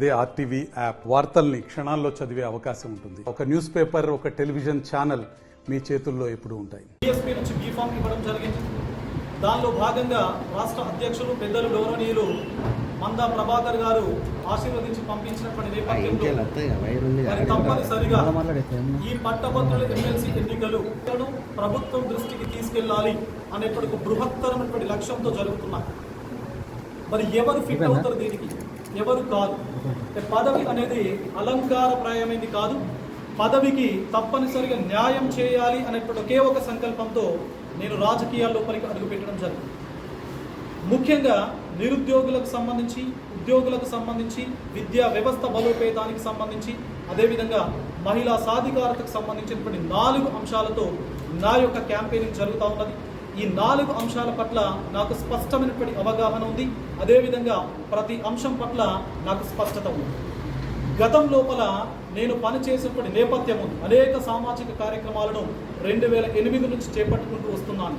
అదే RTV app వార్తల్ని క్షణాల్లో చదివే అవకాశం ఉంటుంది. ఒక న్యూస్ పేపర్, ఒక టెలివిజన్ ఛానల్ మీ చేతుల్లో ఎప్పుడూ ఉంటాయి. డిఎస్పీ నుంచి బీఫామ్ ఇవ్వడం జరిగింది. దానిలో భాగంగా రాష్ట్ర అధ్యక్షులు పెద్దలు గౌరవనీయులు మందా ప్రభాకర్ గారు ఆశీర్వదించి పంపించినటువంటి నేపథ్యంలో తప్పనిసరిగా ఈ పట్టభద్రుల ఎమ్మెల్సీ ఎన్నికలు ప్రభుత్వం దృష్టికి తీసుకెళ్లాలి అనేటువంటి బృహత్తరమైనటువంటి లక్ష్యంతో జరుగుతున్నాయి. మరి ఎవరు ఫిట్ అవుతారు దీనికి, ఎవరు కాదు? పదవి అనేది అలంకారప్రాయమైంది కాదు. పదవికి తప్పనిసరిగా న్యాయం చేయాలి అనేటువంటి ఒకే ఒక సంకల్పంతో నేను రాజకీయాల్లో అడుగుపెట్టడం జరిగింది. ముఖ్యంగా నిరుద్యోగులకు సంబంధించి, ఉద్యోగులకు సంబంధించి, విద్యా వ్యవస్థ బలోపేతానికి సంబంధించి, అదేవిధంగా మహిళా సాధికారతకు సంబంధించినటువంటి 4 అంశాలతో నా యొక్క క్యాంపెయినింగ్ జరుగుతూ ఉన్నది. ఈ 4 అంశాల పట్ల నాకు స్పష్టమైనటువంటి అవగాహన ఉంది. అదేవిధంగా ప్రతి అంశం పట్ల నాకు స్పష్టత ఉంది. గతం లోపల నేను పనిచేసేటువంటి నేపథ్యం ఉంది. అనేక సామాజిక కార్యక్రమాలను 2008 నుంచి చేపట్టుకుంటూ వస్తున్నాను.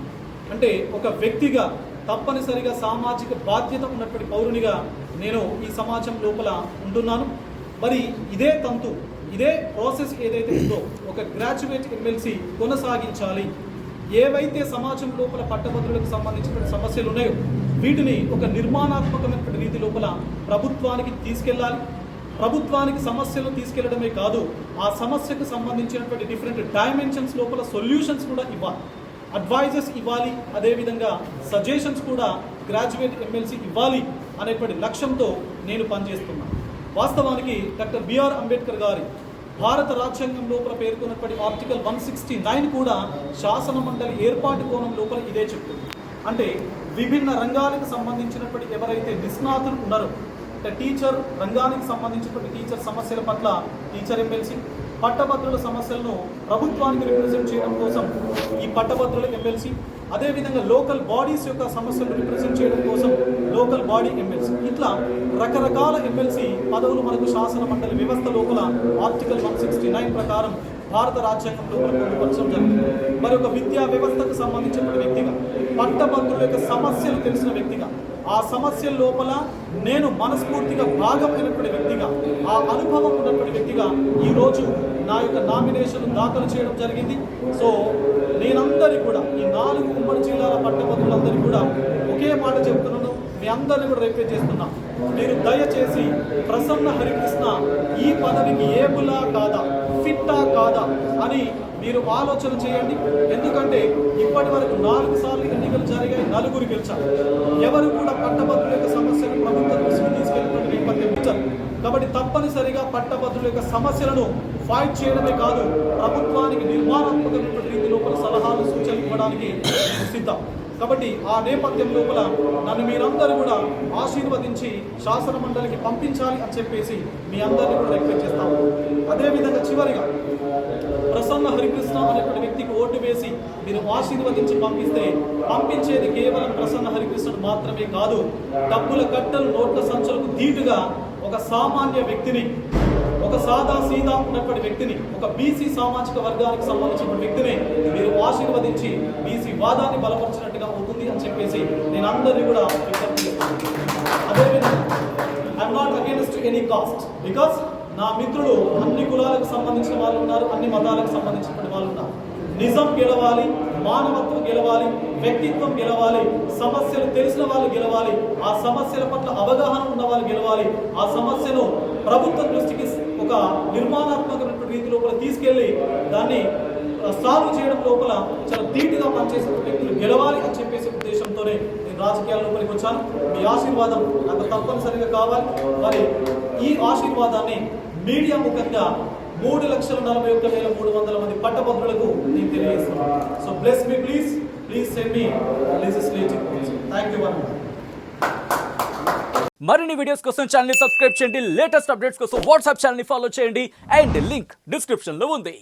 అంటే ఒక వ్యక్తిగా తప్పనిసరిగా సామాజిక బాధ్యత ఉన్నటువంటి పౌరునిగా నేను ఈ సమాజం లోపల ఉంటున్నాను. మరి ఇదే తంతు, ఇదే ప్రాసెస్ ఏదైతే ఉందో ఒక గ్రాడ్యుయేట్ ఎమ్మెల్సీ కొనసాగించాలి. ఏవైతే సమాజం లోపల పట్టభద్రులకు సంబంధించిన సమస్యలు ఉన్నాయో వీటిని ఒక నిర్మాణాత్మకమైన రీతి లోపల ప్రభుత్వానికి తీసుకెళ్లాలి. ప్రభుత్వానికి సమస్యలను తీసుకెళ్లడమే కాదు, ఆ సమస్యకు సంబంధించినటువంటి డిఫరెంట్ డైమెన్షన్స్ లోపల సొల్యూషన్స్ కూడా ఇవ్వాలి, అడ్వైజెస్ ఇవ్వాలి, అదేవిధంగా సజెషన్స్ కూడా గ్రాడ్యుయేట్ ఎమ్మెల్సీ ఇవ్వాలి అనేటువంటి లక్ష్యంతో నేను పనిచేస్తున్నాను. వాస్తవానికి డాక్టర్ బిఆర్ అంబేద్కర్ గారి భారత రాజ్యాంగం లోపల పేర్కొన్నటువంటి ఆర్టికల్ 169 కూడా శాసన మండలి ఏర్పాటు కోణం లోపల ఇదే చెప్తుంది. అంటే విభిన్న రంగాలకు సంబంధించినటువంటి ఎవరైతే నిష్ణాతులు ఉన్నారో, అంటే టీచర్ రంగానికి సంబంధించినటువంటి టీచర్ సమస్యల పట్ల టీచర్ ఎమ్మెల్సీ, పట్టభద్రుల సమస్యలను ప్రభుత్వానికి రిప్రజెంట్ చేయడం కోసం ఈ పట్టభద్రుల ఎమ్మెల్సీ, అదేవిధంగా లోకల్ బాడీస్ యొక్క సమస్యలను రిప్రజెంట్ చేయడం కోసం లోకల్ బాడీ ఎమ్మెల్సీ, ఇట్లా రకరకాల ఎమ్మెల్సీ పదవులు మనకు శాసన మండలి వ్యవస్థ లోపల ఆర్టికల్ 169 ప్రకారం భారత రాజ్యాంగం లోపల పొందుపరచడం జరిగింది. మరి ఒక విద్యా వ్యవస్థకు సంబంధించిన వ్యక్తిగా, పట్టభద్రుల యొక్క సమస్యలు తెలిసిన వ్యక్తిగా, ఆ సమస్యల లోపల నేను మనస్ఫూర్తిగా భాగమైనటువంటి వ్యక్తిగా, ఆ అనుభవం ఉన్నటువంటి వ్యక్తిగా ఈరోజు నా యొక్క నామినేషన్ దాఖలు చేయడం జరిగింది. సో నేనందరి కూడా ఈ 4 ఉమ్మడి జిల్లాల పట్టభద్రులందరికీ కూడా ఒకే మాట చెప్తున్నాను, మీ అందరినీ కూడా రిక్వెస్ట్ చేస్తున్నా, మీరు దయచేసి ప్రసన్న హరికృష్ణ ఈ పదవికి ఏబులా కాదా, ఫిట్టా కాదా అని మీరు ఆలోచన చేయండి. ఎందుకంటే ఇప్పటి వరకు 4 సార్లు ఎన్నికలు జరిగాయి, 4 గెలిచారు. ఎవరు కూడా పట్టభద్రుల యొక్క సమస్యలు ప్రభుత్వం దృష్టికి తీసుకెళ్ళినటువంటి నేపథ్యం. కాబట్టి తప్పనిసరిగా పట్టభద్రుల యొక్క సమస్యలను ఫైట్ చేయడమే కాదు, ప్రభుత్వానికి నిర్మాణాత్మకమైన రీతి లోపల సలహాలు, సూచనలు ఇవ్వడానికి సిద్ధం. కాబట్టి ఆ నేపథ్యం లోపల నన్ను మీరందరూ కూడా ఆశీర్వదించి శాసన మండలికి పంపించాలి అని చెప్పేసి మీ అందరినీ కూడా రిక్వెస్ట్ చేస్తాము. అదేవిధంగా చివరిగా ప్రసన్న హరికృష్ణ అనేటువంటి వ్యక్తికి ఓటు వేసి మీరు ఆశీర్వదించి పంపిస్తే పంపించేది కేవలం ప్రసన్న హరికృష్ణుడు మాత్రమే కాదు, డబ్బుల కట్టలు, నోట్ల సంచులకు ధీటుగా ఒక సామాన్య వ్యక్తిని, ఒక సాదా సీదా ఉన్నటువంటి వ్యక్తిని, ఒక బీసీ సామాజిక వర్గానికి సంబంధించిన వ్యక్తిని మీరు ఆశీర్వదించి బీసీ వాదాన్ని బలపరిచినట్టుగా అవుతుంది అని చెప్పేసి నేను అందరినీ కూడా విజ్ఞప్తి చేస్తున్నాను. అదేవిధంగా I'm not against any cost, because నా మిత్రులు అన్ని కులాలకు సంబంధించిన వాళ్ళు ఉన్నారు, అన్ని మతాలకు సంబంధించినటువంటి వాళ్ళు ఉన్నారు. నిజం గెలవాలి, మానవత్వం గెలవాలి, వ్యక్తిత్వం గెలవాలి, సమస్యలు తెలిసిన వాళ్ళు గెలవాలి, ఆ సమస్యల పట్ల అవగాహన ఉన్న వాళ్ళు గెలవాలి, ఆ సమస్యను ప్రభుత్వం దృష్టికి ఒక నిర్మాణాత్మకమైన రీతి లోపల తీసుకెళ్లి దాన్ని సాల్వ్ చేయడం లోపల చాలా ధీటుగా పనిచేసే వ్యక్తులు గెలవాలి అని చెప్పేసి ఉద్దేశంతోనే నేను రాజకీయాల లోపలికి వచ్చాను. మీ ఆశీర్వాదం నాకు తప్పనిసరిగా కావాలి. మరి ఈ ఆశీర్వాదాన్ని మీడియా ముఖంగా 3,41,300 మంది పట్టభద్రులకు నేను తెలియజేస్తున్నాను. So bless me please send me legislative. Thank you. మరిన్ని వీడియోస్ కోసం ఛానల్ ని సబ్స్క్రైబ్ చేయండి. లేటెస్ట్ అప్డేట్స్ కోసం వాట్సాప్ ఛానల్ ని ఫాలో చేయండి. అండ్ లింక్ డిస్క్రిప్షన్ లో ఉంది.